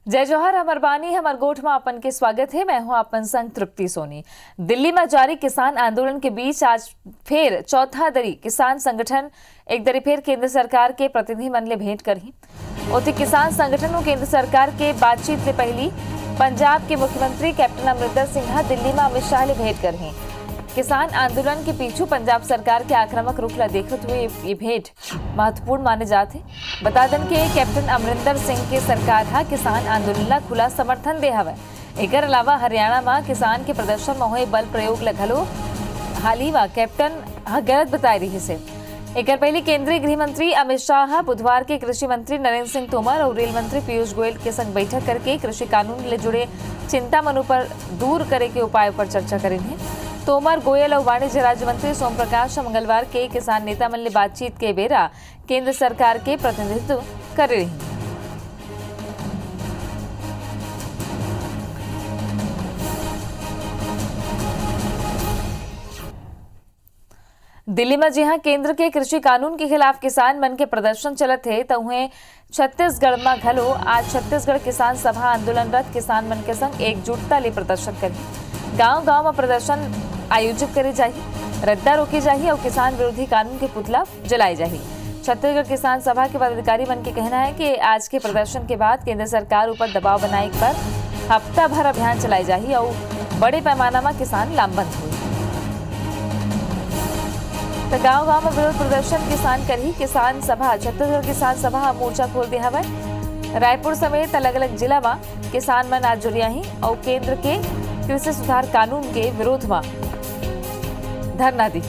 जय जोहर, हमर बानी हमर गोठ में अपन के स्वागत है। मैं हूं अपन संग तृप्ति सोनी। दिल्ली में जारी किसान आंदोलन के बीच आज फिर चौथा दरी किसान संगठन एक दरी फिर केंद्र सरकार के प्रतिनिधि मन ले भेंट करही। ओती किसान संगठन और केंद्र सरकार के बातचीत से पहली पंजाब के मुख्यमंत्री कैप्टन अमरिंदर सिंह दिल्ली में अमित शाह ले भेंट करही। किसान आंदोलन के पीछू पंजाब सरकार के आक्रामक रुख ला देखते हुए ये भेंट महत्वपूर्ण माने जाते। बता दें कि कैप्टन अमरिंदर सिंह के सरकार हा किसान आंदोलन ला खुला समर्थन दे हवे। एकर अलावा हरियाणा में किसान के प्रदर्शन में हुए बल प्रयोग ला घलो हाल ही में कैप्टन गलत बताई रही से। एक पहले केंद्रीय गृह मंत्री अमित शाह बुधवार के कृषि मंत्री नरेंद्र सिंह तोमर और रेल मंत्री पीयूष गोयल के संग बैठक करके कृषि कानून ले जुड़े चिंता मन पर दूर करे के उपाय पर चर्चा करेंगे। तोमर, गोयल और वाणिज्य राज्य मंत्री सोम प्रकाश मंगलवार के किसान नेता मन ले बातचीत के बेरा केंद्र सरकार के प्रतिनिधित्व कर रही। दिल्ली में जहां केंद्र के कृषि कानून के खिलाफ किसान मन के प्रदर्शन चलत है, तो वहीं छत्तीसगढ़ में घलो आज छत्तीसगढ़ किसान सभा आंदोलनरत किसान मन के संग एकजुटता ले प्रदर्शन करी। गांव-गांव में प्रदर्शन आयोजित करे जाही, रद्दा रोकी जाही और किसान विरोधी कानून के पुतला जलाए जाही। छत्तीसगढ़ किसान सभा के पदाधिकारी मन के कहना है कि आज के प्रदर्शन के बाद केंद्र सरकार ऊपर दबाव बनाए पर हफ्ता भर अभियान चलाई जाही और बड़े पैमाना में किसान लामबंद हुए। तो गांव-गांव में विरोध प्रदर्शन किसान करी। किसान सभा छत्तीसगढ़ किसान सभा मोर्चा खोल दिया हवा। रायपुर समेत अलग अलग जिला में किसान मन आज जुड़िया ही और केंद्र के कृषि सुधार कानून के विरोध में धरना दी।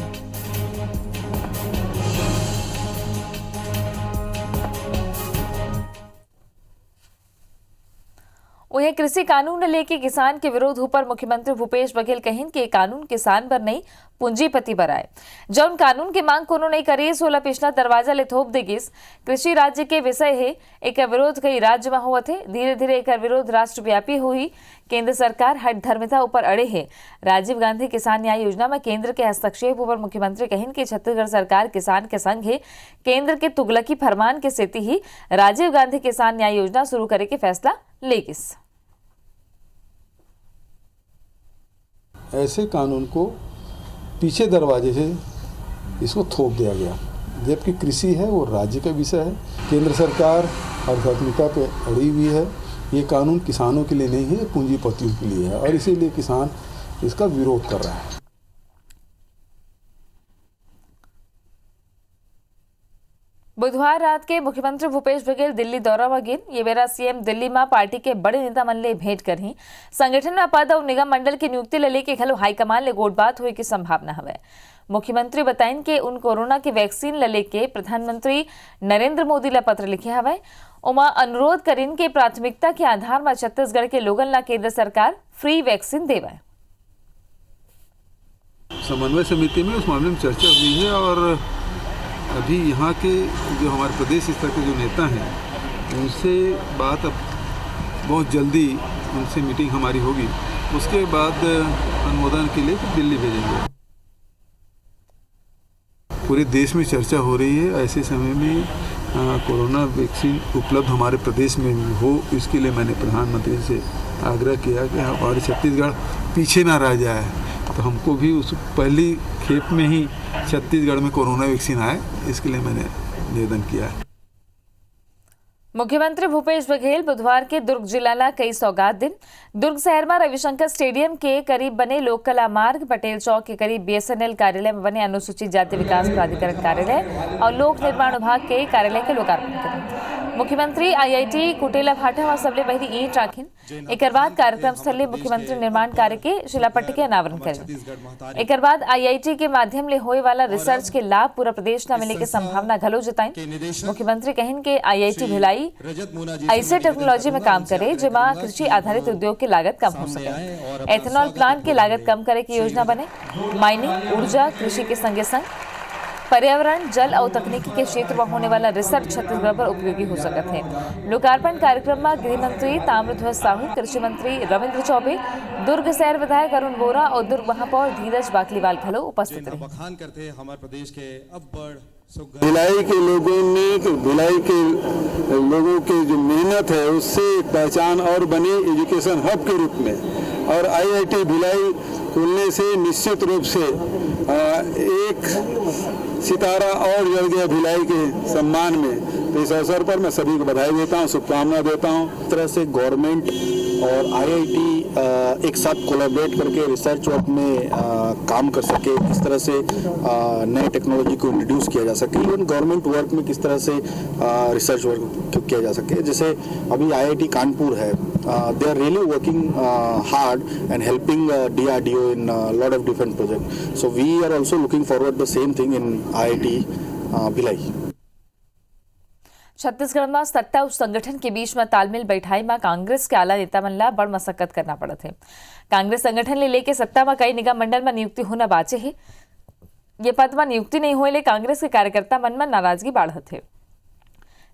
वहीं कृषि कानून लेके किसान के विरोध ऊपर मुख्यमंत्री भूपेश बघेल कहिन कि कानून किसान पर नहीं पूंजीपति पर आए। जौन कानून की मांग कोनो नहीं करे सोला पिछला दरवाजा ले थोप देगिस। कृषि राज्य के विषय है, एक विरोध कई राज्य में हुआ थे। धीरे धीरे एक विरोध राष्ट्रव्यापी हुई। केंद्र सरकार हट धर्मिता ऊपर अड़े है। राजीव गांधी किसान न्याय योजना में केंद्र के हस्तक्षेप ऊपर मुख्यमंत्री कहिन कि छत्तीसगढ़ सरकार किसान के संग है। केंद्र के तुगलकी फरमान के सेती ही राजीव गांधी किसान न्याय योजना शुरू करे के फैसला लेगिस। ऐसे कानून को पीछे दरवाजे से इसको थोप दिया गया, जबकि कृषि है वो राज्य का विषय है। केंद्र सरकार आध्यात्मिकता पे अड़ी हुई है। ये कानून किसानों के लिए नहीं है, पूंजीपतियों के लिए है और इसीलिए किसान इसका विरोध कर रहा है। बुधवार रात के मुख्यमंत्री भूपेश बघेल दिल्ली दौरा में गिन। ये बेरा सीएम दिल्ली में पार्टी के बड़े नेता मन ले भेंट करही। संगठन में पद और निगम मंडल की नियुक्ति ले लेके खलो हाईकमान ले गोट बात हुई की संभावना है। मुख्यमंत्री बताइन कि उन कोरोना की वैक्सीन ले लेके प्रधानमंत्री नरेंद्र मोदी ला पत्र लिखे हवे। उमा अनुरोध करिन के प्राथमिकता के आधार में छत्तीसगढ़ के लोगन ला केंद्र सरकार फ्री वैक्सीन देवे। समन्वय समिति में उस मामले में चर्चा हुई है और अभी यहाँ के जो हमारे प्रदेश स्तर के जो नेता हैं उनसे बात अब बहुत जल्दी उनसे मीटिंग हमारी होगी। उसके बाद अनुमोदन के लिए दिल्ली भेजेंगे। पूरे देश में चर्चा हो रही है। ऐसे समय में कोरोना वैक्सीन उपलब्ध हमारे प्रदेश में हो, इसके लिए मैंने प्रधानमंत्री से आग्रह किया कि हमारे छत्तीसगढ़ पीछे ना रह जाए। तो हमको भी उस पहली खेप में ही छत्तीसगढ़ में कोरोना वैक्सीन आए, इसके लिए मैंने निवेदन किया है। मुख्यमंत्री भूपेश बघेल बुधवार के दुर्ग जिला ला कई सौगात दिन। दुर्ग शहर में रविशंकर स्टेडियम के करीब बने लोक कला मार्ग, पटेल चौक के करीब बीएसएनएल कार्यालय में बने अनुसूचित जाति विकास प्राधिकरण कार्यालय और लोक निर्माण विभाग के कार्यालय के लोकार्पण करें। मुख्यमंत्री आईआईटी कुटेला भाटा और सबले पहली ईंट राखिन। एक बाद कार्यक्रम स्थल ले मुख्यमंत्री निर्माण कार्य के शिलापट्ट के अनावरण करें। एक बाद आईआईटी के माध्यम ले होए वाला रिसर्च के लाभ पूरा प्रदेश न मिले के संभावना घलो जताई। मुख्यमंत्री कहिन के आईआईटी भिलाई ऐसे टेक्नोलॉजी में काम करे जेमा कृषि आधारित उद्योग की लागत कम हो सके। एथेनॉल प्लांट की लागत कम करे की योजना बने। माइनिंग, ऊर्जा, कृषि के संगे संग पर्यावरण, जल और तकनीकी के क्षेत्र में होने वाला रिसर्च छत्तीसगढ़ पर उपयोगी हो सकत है। लोकार्पण कार्यक्रम में गृह मंत्री ताम्रध्वज साहू, कृषि मंत्री रविंद्र चौबे, दुर्ग शहर विधायक अरुण बोरा और दुर्ग महापौर धीरज बाकलीवाल घलो उपस्थित रहे। बखान करते हैं हमारे प्रदेश के अब्बड़ भिलाई के लोगों ने भिलाई के लोगों की जो मेहनत है उससे पहचान और बनी एजुकेशन हब के रूप में, और IIT भिलाई खुलने से निश्चित रूप से एक सितारा और जल गया भिलाई के सम्मान में। तो इस अवसर पर मैं सभी को बधाई देता हूँ, शुभकामना देता हूँ। इस तरह से गवर्नमेंट और IIT एक साथ कोलैबोरेट करके रिसर्च वर्क में काम कर सके, किस तरह से नए टेक्नोलॉजी को इंट्रोड्यूस किया जा सके, इवन गवर्नमेंट वर्क में किस तरह से रिसर्च वर्क किया जा सके। जैसे अभी IIT कानपुर है, they are really working hard and helping DRDO in a lot of different projects. So we are also looking forward the same thing in IIT Bhilai. Chhattisgarh में सत्ता और संगठन के बीच में तालमेल बैठाई में कांग्रेस के आला नेता मन ला बड़ मशक्कत करना पड़त है। कांग्रेस संगठन ले लेके सत्ता में कई निगम मंडल में नियुक्ति होना बाचे है। ये पद में नियुक्ति नहीं होए ले कांग्रेस के कार्यकर्ता मन में नाराजगी बाढ़त है।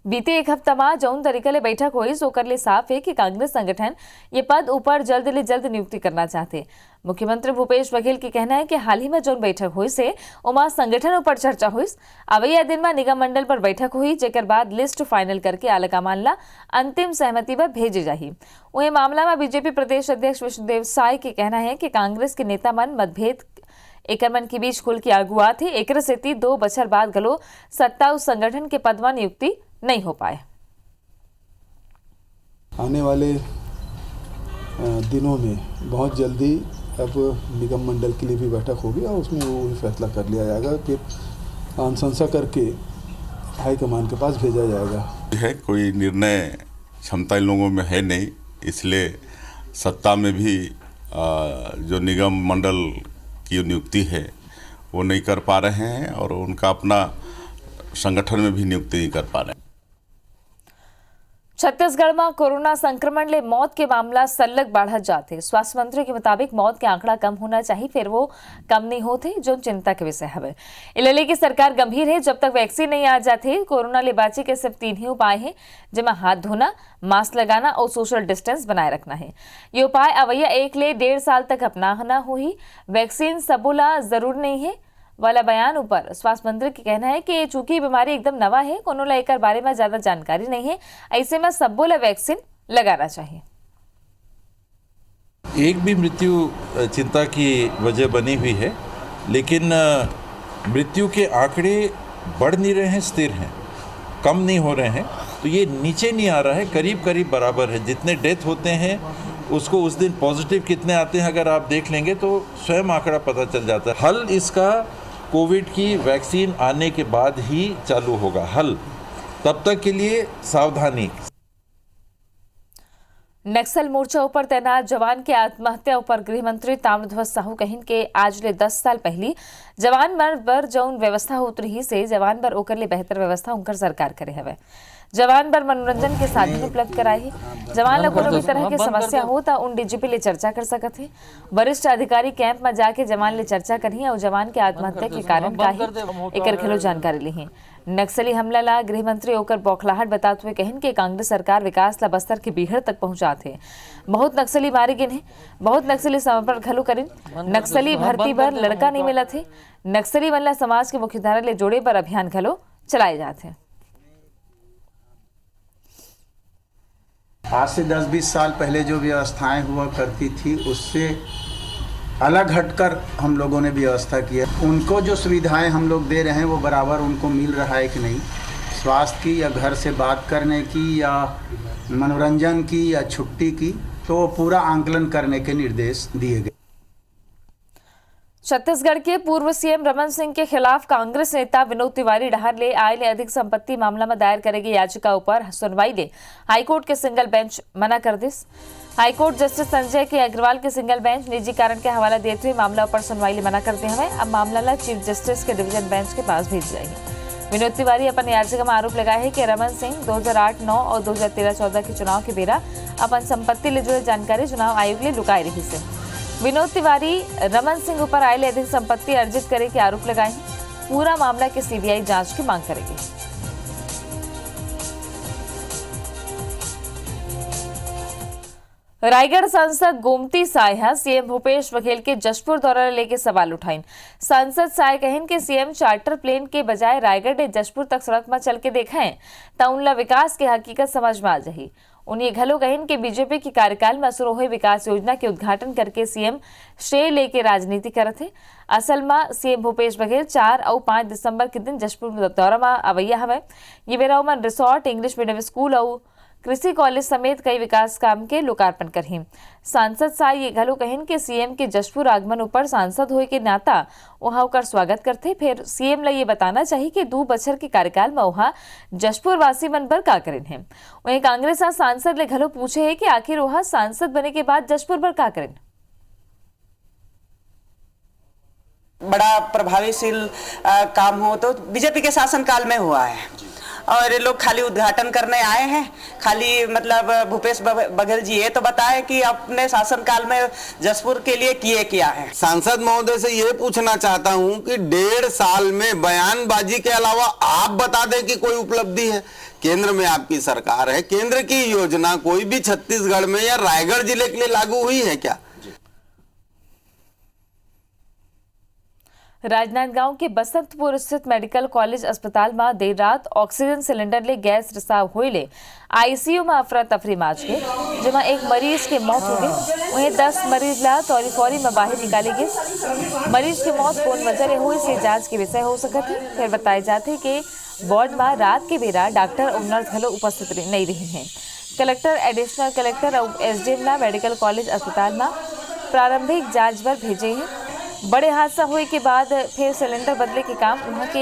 बीते एक हफ्ता में जौन तरीके ले बैठक हुई ओकर ले साफ है कि कांग्रेस संगठन ये पद ऊपर जल्द ले जल्द नियुक्ति करना चाहते। मुख्यमंत्री भूपेश बघेल की कहना है कि हाल ही में जौन बैठक हुई से उमा संगठन ऊपर चर्चा हुई। अवैया दिन में निगम मंडल पर बैठक हुई, जेकर बाद लिस्ट फाइनल करके आलाकमान ला अंतिम सहमति पर भेजे जाही। वही मामला में बीजेपी प्रदेश अध्यक्ष विष्णुदेव साय के कहना है कि कांग्रेस के नेता मन मतभेद एकर मन के बीच खुल के आगुआ थे। एकर सेती 2 बछर बाद गलो सत्ता और संगठन के पद में नियुक्ति नहीं हो पाए। आने वाले दिनों में बहुत जल्दी अब निगम मंडल के लिए भी बैठक होगी और उसमें वो फैसला कर लिया जाएगा, फिर अनुशंसा करके हाईकमान के पास भेजा जाएगा। है कोई निर्णय क्षमता इन लोगों में है नहीं, इसलिए सत्ता में भी जो निगम मंडल की नियुक्ति है वो नहीं कर पा रहे हैं और उनका अपना संगठन में भी नियुक्ति नहीं कर पा रहे हैं। छत्तीसगढ़ में कोरोना संक्रमण ले मौत के मामला सल्लग बढ़त जाते। स्वास्थ्य मंत्री के मुताबिक मौत के आंकड़ा कम होना चाहिए, फिर वो कम नहीं होते, जो चिंता के विषय है। इले की सरकार गंभीर है। जब तक वैक्सीन नहीं आ जाते कोरोना ले बाचे के सिर्फ 3 ही उपाय हैं, जिसमें हाथ धोना, मास्क लगाना और सोशल डिस्टेंस बनाए रखना है। ये उपाय अवैया 1 ले 1.5 साल तक अपनाना हुई। वैक्सीन सबोला जरूर नहीं है वाला बयान ऊपर स्वास्थ्य मंत्री का कहना है कि चूंकि बीमारी एकदम नवा है, कोनो ला एकर बारे में ज्यादा जानकारी नहीं है, ऐसे में सबो ला वैक्सीन लगाना चाहिए। एक भी मृत्यु चिंता की वजह बनी हुई है, लेकिन मृत्यु के आंकड़े बढ़ नहीं रहे हैं, स्थिर हैं, कम नहीं हो रहे हैं। तो ये नीचे नहीं आ रहा है, करीब करीब बराबर है। जितने डेथ होते हैं उसको उस दिन पॉजिटिव कितने आते हैं अगर आप देख लेंगे तो स्वयं आंकड़ा पता चल जाता है। हल इसका कोविड की वैक्सीन आने के बाद ही चालू होगा, हल तब तक के लिए सावधानी। नक्सल मोर्चा ऊपर तैनात जवान के आत्महत्या ऊपर गृह मंत्री ताम्रध्वज साहू कहिन के आज ले 10 साल पहली जवान बर जौन व्यवस्था होत रही से जवान बर ओकर ले बेहतर व्यवस्था उनकर सरकार करे हवे। जवान बर मनोरंजन के साधन उपलब्ध कराए। जवान लोग कोनो भी तरह की समस्या हो तो उन DGP ले चर्चा कर सकत है। वरिष्ठ अधिकारी कैंप में जाके जवान ले चर्चा करी और जवान के आत्महत्या के कारण का ही एकर खिलो जानकारी ली है। नक्सली हमला ला गृह मंत्री ओकर बौखलाहट बताते हुए कहन कि कांग्रेस सरकार विकास ला बस्तर के बीहड़ तक पहुंचाते। बहुत नक्सली मारे गिन है, बहुत नक्सली समर्पण घलो करिन। नक्सली भर्ती बर लड़का नहीं मिला थे। नक्सली मन ला समाज के मुख्यधारा ले जोड़े पर अभियान घलो चलाए जाते। आज से 10-20 साल पहले जो व्यवस्थाएं हुआ करती थी उससे अलग हटकर हम लोगों ने व्यवस्था किया। उनको जो सुविधाएं हम लोग दे रहे हैं वो बराबर उनको मिल रहा है कि नहीं, स्वास्थ्य की या घर से बात करने की या मनोरंजन की या छुट्टी की, तो पूरा आंकलन करने के निर्देश दिए गए। छत्तीसगढ़ के पूर्व सीएम रमन सिंह के खिलाफ कांग्रेस नेता विनोद तिवारी डहार ले आए ले अधिक संपत्ति मामला में दायर करेगी याचिका ऊपर सुनवाई ले हाईकोर्ट के सिंगल बेंच मना कर दिस। हाईकोर्ट जस्टिस संजय के अग्रवाल के सिंगल बेंच निजी कारण के हवाला देते हुए मामला पर सुनवाई ले मना करते हैं। अब मामला ला चीफ जस्टिस के डिवीजन बेंच के पास भेज जाएगी। विनोद तिवारी अपन याचिका में आरोप लगाए है कि रमन सिंह 2008-9 और 2013-14 के चुनाव के बेरा अपन संपत्ति ले जुड़े जानकारी चुनाव आयोग ले लुकाई रही से। विनोद तिवारी रमन सिंह ऊपर आए अधिक संपत्ति अर्जित करे के आरोप लगाए हैं। पूरा मामला की सीबीआई जांच की मांग करेगी। रायगढ़ सांसद गोमती साय सीएम भूपेश बघेल के जशपुर दौरा लेके सवाल उठाइन। सांसद साय कहन के सीएम चार्टर प्लेन के बजाय रायगढ़ ने जशपुर तक सड़क में चल के देखा है ता उनला विकास के हकीकत समझ में आ जाही। उन्हें घलो कहन के बीजेपी के कार्यकाल में शुरू हुई विकास योजना के उद्घाटन करके सीएम श्रेय लेके राजनीति करत है। असल में सीएम भूपेश बघेल 4 और 5 दिसंबर के दिन जशपुर दौरा में अवैया हवे। ये बेरा में रिसोर्ट, इंग्लिश मीडियम स्कूल और कृषि कॉलेज समेत कई विकास काम के लोकार्पण करही। सांसद साय ये घलो कहन के सीएम के जशपुर आगमन ऊपर सांसद होए के नाता वहां ओकर स्वागत करते। फिर सीएम ला ये बताना चाहिए कि 2 बछर के कार्यकाल में वहां जशपुर वासी मन पर का करेन है। वहीं कांग्रेस सांसद ले घलो पूछे है कि आखिर वहां सांसद बने के बाद जशपुर पर का करेन। बड़ा प्रभावशील काम हो तो बीजेपी के शासनकाल में हुआ है और ये लोग खाली उद्घाटन करने आए हैं। खाली मतलब भूपेश बघेल जी ये तो बताए कि अपने शासनकाल में जशपुर के लिए किए क्या है। सांसद महोदय से ये पूछना चाहता हूं कि 1.5 साल में बयानबाजी के अलावा आप बता दें कि कोई उपलब्धि है। केंद्र में आपकी सरकार है, केंद्र की योजना कोई भी छत्तीसगढ़ में या रायगढ़ जिले के लिए लागू हुई है क्या? राजनांदगांव के बसंतपुर स्थित मेडिकल कॉलेज अस्पताल में देर रात ऑक्सीजन सिलेंडर ले गैस रिसाव होइले आईसीयू में अफरा तफरी माच गए, जेमा एक मरीज के मौत हो गई। वहीं 10 मरीज ला तौरी फौरी में बाहर निकाली गई। मरीज की मौत कौन वजह हुई से जांच के विषय हो सकत है। फिर बताए जाते कि वार्ड में रात के बेरा डॉक्टर और नर्स घलो उपस्थित नहीं रही हैं। कलेक्टर, एडिशनल कलेक्टर और एसडीएम ला मेडिकल कॉलेज अस्पताल में प्रारंभिक जांच पर भेजे हैं। बड़े हादसा हुए के बाद फिर सिलेंडर बदले के काम वहाँ के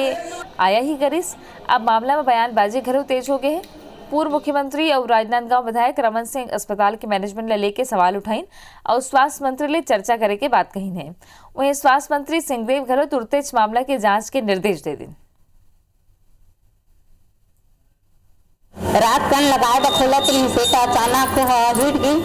आया ही करिस। अब मामला में बयानबाजी घरों तेज हो गए हैं। पूर्व मुख्यमंत्री और राजनांदगांव विधायक रमन सिंह अस्पताल के मैनेजमेंट ले लेके सवाल उठाइन और स्वास्थ्य मंत्री ले चर्चा करे के बात कही है। वहीं स्वास्थ्य मंत्री सिंहदेव घरों तुरंत इस मामला के जांच के निर्देश दे दिन। रात कन लगाए तो खोलत रही से अचानक हवा जुट गई,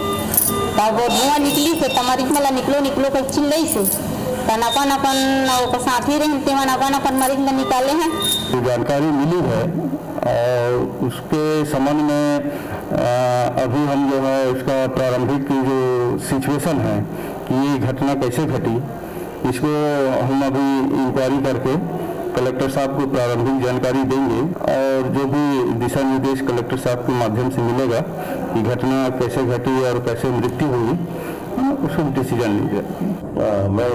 तब वो धुआं निकली से मरीज मला निकलो कर चिल्लाई से अपन साथी रहते अपन मरीज में निकाले हैं। जानकारी मिली है और उसके संबंध में अभी हम जो है उसका प्रारंभिक जो सिचुएशन है कि ये घटना कैसे घटी, इसको हम अभी इंक्वायरी करके कलेक्टर साहब को प्रारंभिक जानकारी देंगे और जो भी दिशा निर्देश कलेक्टर साहब के माध्यम से मिलेगा कि घटना कैसे घटी और कैसे मृत्यु हुई, उसको डिसीजन लीजिए। मैं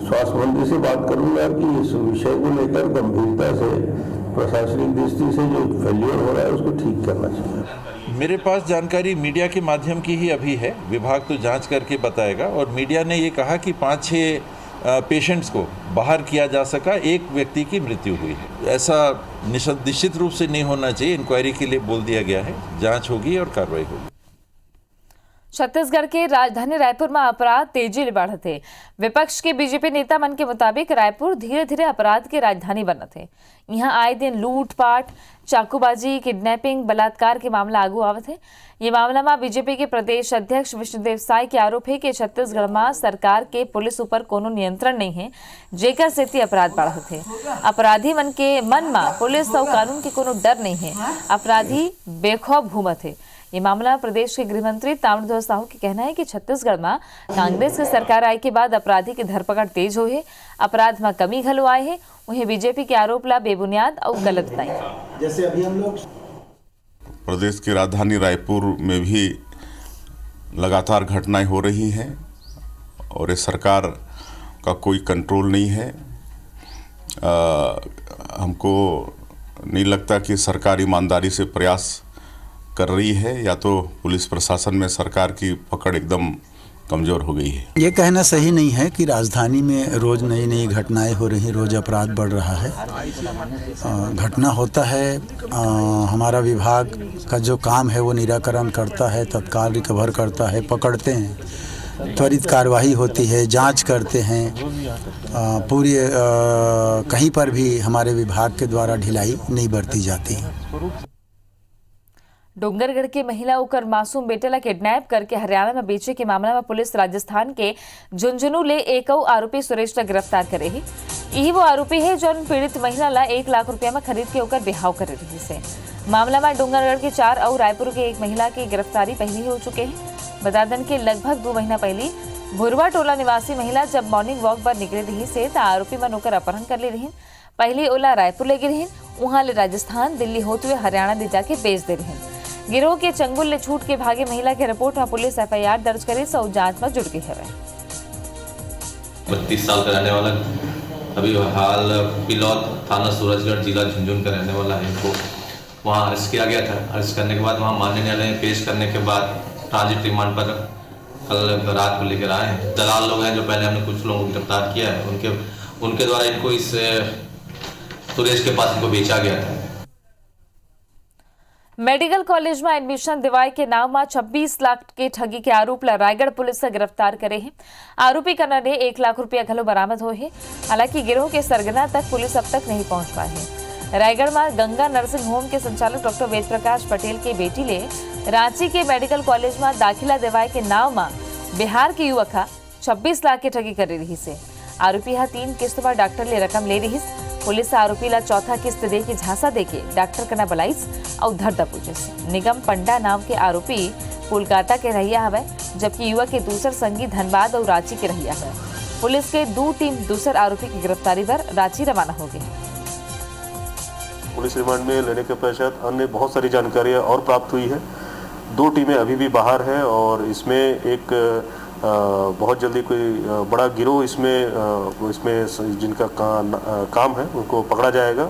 स्वास्थ्य मंत्री से बात करूंगा कि इस विषय को लेकर गंभीरता से प्रशासनिक दृष्टि से जो फेल्योर हो रहा है उसको ठीक करना चाहिए। मेरे पास जानकारी मीडिया के माध्यम की ही अभी है, विभाग तो जांच करके बताएगा। और मीडिया ने ये कहा कि 5-6 पेशेंट्स को बाहर किया जा सका, एक व्यक्ति की मृत्यु हुई है। ऐसा निश्चित रूप से नहीं होना चाहिए। इंक्वायरी के लिए बोल दिया गया है, जांच होगी और कार्रवाई होगी। छत्तीसगढ़ के राजधानी रायपुर में अपराध तेजी बढ़ थे। विपक्ष के बीजेपी नेता मन के मुताबिक रायपुर धीरे धीरे अपराध की राजधानी बनत है। यहाँ आए दिन लूटपाट, चाकूबाजी, किडनैपिंग, बलात्कार के मामला आगू आवत है। ये मामला में बीजेपी के प्रदेश अध्यक्ष विष्णुदेव साय के आरोप है कि छत्तीसगढ़ में सरकार के पुलिस ऊपर कोनो नियंत्रण नहीं है, जेकर सेती अपराध बढ़त है। अपराधी मन के मन में पुलिस और कानून के कोनो डर नहीं है, अपराधी बेखौफ घूमत है। ये मामला प्रदेश के गृह मंत्री ताम्रध्वज साहू का कहना है कि छत्तीसगढ़ में कांग्रेस की सरकार आए के बाद अपराधी की धरपकड़ तेज हुई है, अपराध में कमी घलो आए है। वहीं बीजेपी के आरोप ला बेबुनियाद और गलत बताई। जैसे अभी हम लोग प्रदेश की राजधानी रायपुर में भी लगातार घटनाएं हो रही हैं और ये सरकार का कोई कंट्रोल नहीं है। हमको नहीं लगता कि सरकार ईमानदारी से प्रयास कर रही है, या तो पुलिस प्रशासन में सरकार की पकड़ एकदम कमज़ोर हो गई है। ये कहना सही नहीं है कि राजधानी में रोज़ नई नई घटनाएं हो रही, रोज़ अपराध बढ़ रहा है। घटना होता है, हमारा विभाग का जो काम है वो निराकरण करता है, तत्काल रिकवर करता है, पकड़ते हैं, त्वरित कार्रवाई होती है, जांच करते हैं। पूरी कहीं पर भी हमारे विभाग के द्वारा ढिलाई नहीं बरती जाती है। डोंगरगढ़ के महिला होकर मासूम बेटे ला किडनैप करके हरियाणा में बेचे के मामला में पुलिस राजस्थान के झुंझुनू ले एक और आरोपी सुरेश ला गिरफ्तार करे ही। यही वो आरोपी है जो पीड़ित महिला ला 1 लाख रुपया में खरीद के ओकर बिहाव करे रही से। मामला में डूंगरगढ़ के 4 और रायपुर के 1 महिला की गिरफ्तारी पहले हो चुके हैं। बता दें कि लगभग 2 महीना पहले भुरवा टोला निवासी महिला जब मॉर्निंग वॉक पर निकले रही से तो आरोपी मन ओकर अपहरण कर ले रही। पहले ओला रायपुर ले गई, वहां ले राजस्थान, दिल्ली होते हुए हरियाणा ले जाके बेच दे रही। गिरोह के चंगुल ले छूट के भागे महिला के रिपोर्ट में पुलिस FIR दर्ज करे सौ जांच में जुट गई है। 32 साल का रहने वाला, अभी हाल पिलौद थाना सूरजगढ़ जिला झुंझुनू का रहने वाला है। इनको वहाँ अरेस्ट किया गया था। अरेस्ट करने के बाद वहाँ माननीय न्यायालय में पेश करने के बाद ट्रांजिट रिमांड पर कल रात को लेकर आए हैं। दलाल लोग हैं जो पहले हमने कुछ लोगों को गिरफ्तार किया है, उनके द्वारा इनको इस सुरेश के पास इनको बेचा गया था। मेडिकल कॉलेज में एडमिशन दिवाए के नाम में 26 लाख के ठगी के आरोप ला रायगढ़ पुलिस से गिरफ्तार करे हैं। आरोपी का ने 1 लाख रुपया घलो बरामद हुए हैं। हालांकि गिरोह के सरगना तक पुलिस अब तक नहीं पहुंच पाई है। रायगढ़ में गंगा नर्सिंग होम के संचालक डॉक्टर वेद प्रकाश पटेल के बेटी ले रांची के मेडिकल कॉलेज में दाखिला दिवाए के नाम में बिहार के युवक 26 लाख के ठगी कर रही से। आरोपी 3 किस्त में डॉक्टर ले रकम ले रही। पुलिस आरोपी ला चौथा किस्त दे के झांसा दे के डॉक्टर कना बलाइस और धरदा पूछिस। निगम पंडा नाम के आरोपी कोलकाता के रहिया हवे, जबकि युवक के दूसर संगी धनबाद और रांची के रहिया है। पुलिस के 2 टीम दूसर आरोपी की गिरफ्तारी पर रांची रवाना हो गई। पुलिस रिमांड में लेने के पश्चात अन्य बहुत सारी जानकारियां और प्राप्त हुई है। 2 टीमें अभी भी बाहर हैं और इसमें एक बहुत जल्दी कोई बड़ा गिरोह इसमें जिनका काम है उनको पकड़ा जाएगा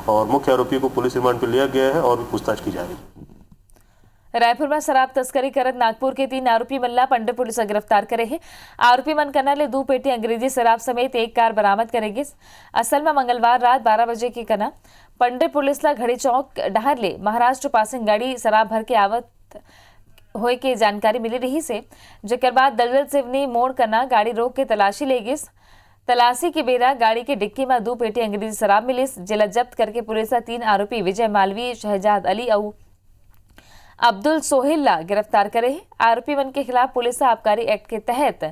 और मुख्य आरोपी को पुलिस रिमांड पर लिया गया है और भी पूछताछ की जाएगी। रायपुर में शराब तस्करी करत नागपुर के 3 आरोपी मल्ला पंडे पुलिस गिरफ्तार करे है। आरोपी मन कना ले 2 पेटी अंग्रेजी शराब समेत 1 कार बरामद करेगी। असल में मंगलवार रात 12 बजे की कना पंडे पुलिस ला घड़ी चौक डहर ले महाराष्ट्र पासिंग गाड़ी शराब भर के आवत होए के जानकारी मिली रही से, जेकर बाद दलदल सिवनी मोड़ कना गाड़ी रोक के तलाशी ले गई। तलाशी के बेरा गाड़ी के डिक्की में 2 पेटी अंग्रेजी शराब मिली, जिला जब्त करके पुलिस 3 आरोपी विजय मालवी, शहजाद अली और अब्दुल सोहेल ला गिरफ्तार करे है। आरोपी मन के खिलाफ पुलिस आबकारी एक्ट के तहत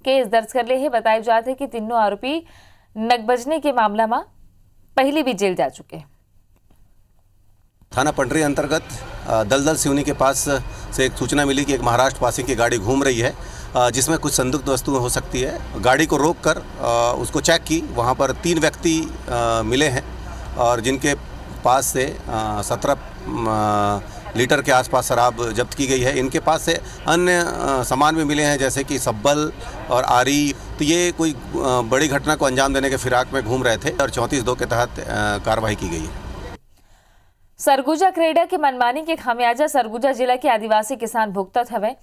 केस दर्ज कर ले है। बताया जाता है कि तीनों आरोपी नकबजने के मामला में पहले भी जेल जा चुके हैं। थाना पंडरी अंतर्गत दलदल सिवनी के पास से एक सूचना मिली कि एक महाराष्ट्र पासिंग की गाड़ी घूम रही है, जिसमें कुछ संदिग्ध वस्तुएं हो सकती है। गाड़ी को रोककर उसको चेक की, वहां पर 3 व्यक्ति मिले हैं और जिनके पास से 17 लीटर के आसपास शराब जब्त की गई है। इनके पास से अन्य सामान भी मिले हैं जैसे कि सब्बल और आरी। तो ये कोई बड़ी घटना को अंजाम देने के फिराक में घूम रहे थे और 34(2) के तहत कार्रवाई की गई है। सरगुजा क्रेडा की मनमानी के खामियाजा सरगुजा जिला के आदिवासी किसान भुगतत हवे।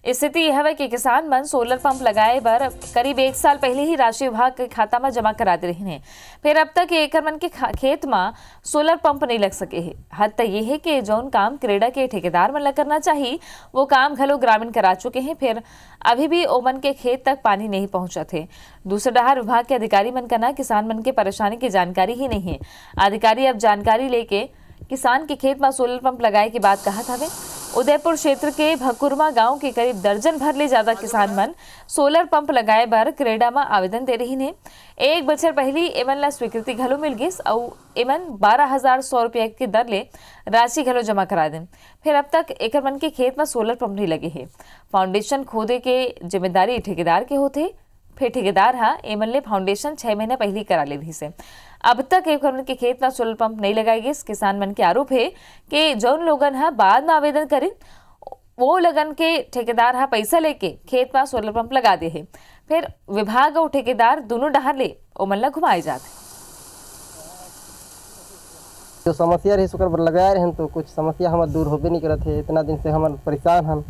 स्थिति यह है कि किसान मन सोलर पंप लगाए बर करीब 1 साल पहले ही राशि विभाग के खाता में जमा करा दे रहे हैं, फिर अब तक एकड़ मन के खेत में सोलर पंप नहीं लग सके है। हद तक ये है कि जौन काम क्रेडा के ठेकेदार मन करना चाहिए वो काम घलो ग्रामीण करा चुके हैं, फिर अभी भी ओमन के खेत तक पानी नहीं पहुंचा थे। दूसरे डहार विभाग के अधिकारी मन कहना किसान मन के परेशानी की जानकारी ही नहीं है। अधिकारी अब जानकारी लेके किसान के खेत में सोलर पंप लगाए की बात कहा था। उदयपुर क्षेत्र के भकुरमा गांव के करीब दर्जन भर ले ज्यादा किसान मन सोलर पंप लगाए बर क्रेडा में आवेदन दे रही ने। 1 बछर पहले एमन ला स्वीकृति घलो मिल गई और एमन 12,100 रुपया की दर ले राशि घलो जमा करा दें, फिर अब तक एकड़ मन के खेत में सोलर पंप नहीं लगे है। फाउंडेशन खोदे के जिम्मेदारी ठेकेदार के होते, फिर ठेकेदार एमन ले फाउंडेशन 6 महीने पहले करा ले दी से। अब तक एक के खेत में सोलर पंप नहीं लगाएगी। किसान मन के आरोप है कि जौन लोगन बाद में आवेदन करें वो लगन के ठेकेदार पैसा लेके खेत में सोलर पंप लगा दे है, फिर विभाग और ठेकेदार दोनों डहार ले ओमन ला घुमाए जाते। जो समस्या रही सुकर लगाए रहे तो कुछ समस्या हमार दूर होबे नहीं करत है। इतना दिन से हम परेशान हम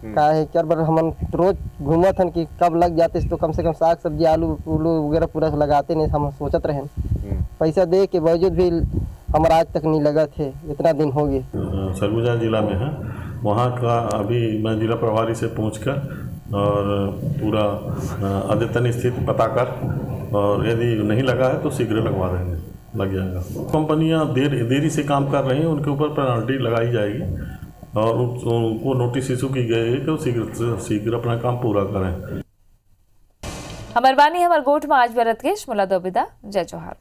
का है क्या बर हम रोज घूमत हन कि कब लग जाते तो कम से कम साग सब्जी आलू उलू वगैरह पूरा लगाते नहीं। हम सोचत रहे पैसा दे के बावजूद भी हमारा आज तक नहीं लगा थे, इतना दिन हो गए। सरगुजा जिला में है, वहाँ का अभी मैं जिला प्रभारी से पूछकर और पूरा अद्यतन स्थिति पता कर और यदि नहीं लगा है तो शीघ्र लगवा देंगे, लग जाएगा। कंपनियाँ देरी से काम कर रही हैं, उनके ऊपर पेनल्टी लगाई जाएगी और उनको नोटिस इशू की गई है कि वो शीघ्र अपना काम पूरा करें। हमार बानी हमार गोठ में आज बरत के मुला दोबिदा जय जोहार।